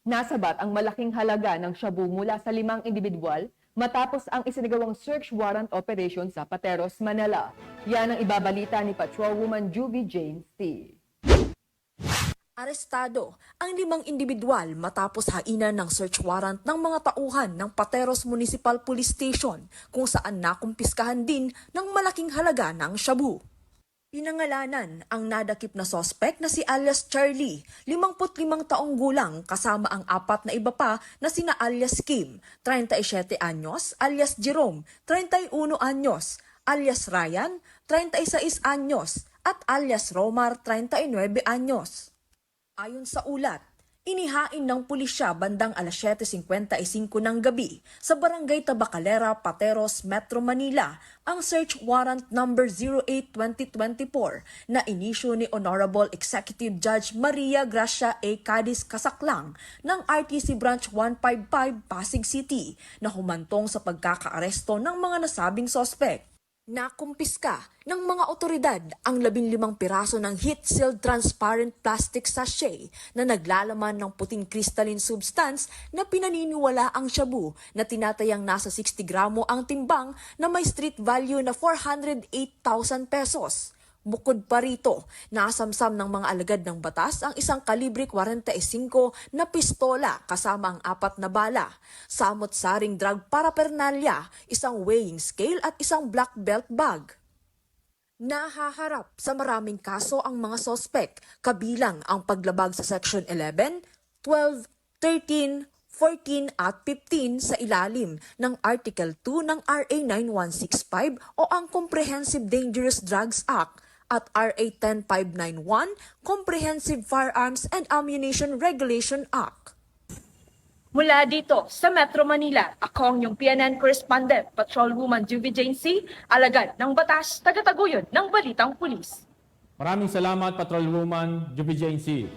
Nasabat ang malaking halaga ng shabu mula sa 5 individual matapos ang isinagawang search warrant operation sa Pateros, Manila. Yan ang ibabalita ni Patrolwoman Juvie Jane C. Arestado ang 5 individual matapos hainan ng search warrant ng mga tauhan ng Pateros Municipal Police Station kung saan nakumpiskahan din ng malaking halaga ng shabu. Pinangalanan ang nadakip na sospek na si alias Charlie, 55 taong gulang kasama ang 4 na iba pa na sina alias Kim, 37 anyos, alias Jerome, 31 anyos, alias Ryan, 36 anyos, at alias Romar, 39 anyos. Ayon sa ulat, inihain ng pulisya bandang alas 7:55 ng gabi sa Barangay Tabacalera, Pateros, Metro Manila ang search warrant number 08-2024 na inisyu ni Honorable Executive Judge Maria Gracia A. Cadiz Casaklang ng RTC Branch 155 Pasig City na humantong sa pagkakaaresto ng mga nasabing sospek. Nakumpiska ng mga otoridad ang 15 piraso ng heat-sealed transparent plastic sachet na naglalaman ng puting crystalline substance na pinaniniwala ang shabu na tinatayang nasa 60 gramo ang timbang na may street value na 408,000 pesos. Bukod pa rito, nasamsam ng mga alagad ng batas ang isang kalibre 45 na pistola kasama ang 4 na bala, samot-saring drug paraphernalia, isang weighing scale at isang black belt bag. Nahaharap sa maraming kaso ang mga sospek, kabilang ang paglabag sa Section 11, 12, 13, 14 at 15 sa ilalim ng Article 2 ng RA 9165 o ang Comprehensive Dangerous Drugs Act at RA 10591, Comprehensive Firearms and Ammunition Regulation Act. Mula dito sa Metro Manila, ako ang iyong PNN correspondent, Patrolwoman Juvie Jane C., alagad ng batas, tagataguyod ng Balitang Pulis. Maraming salamat, Patrolwoman Juvie Jane C.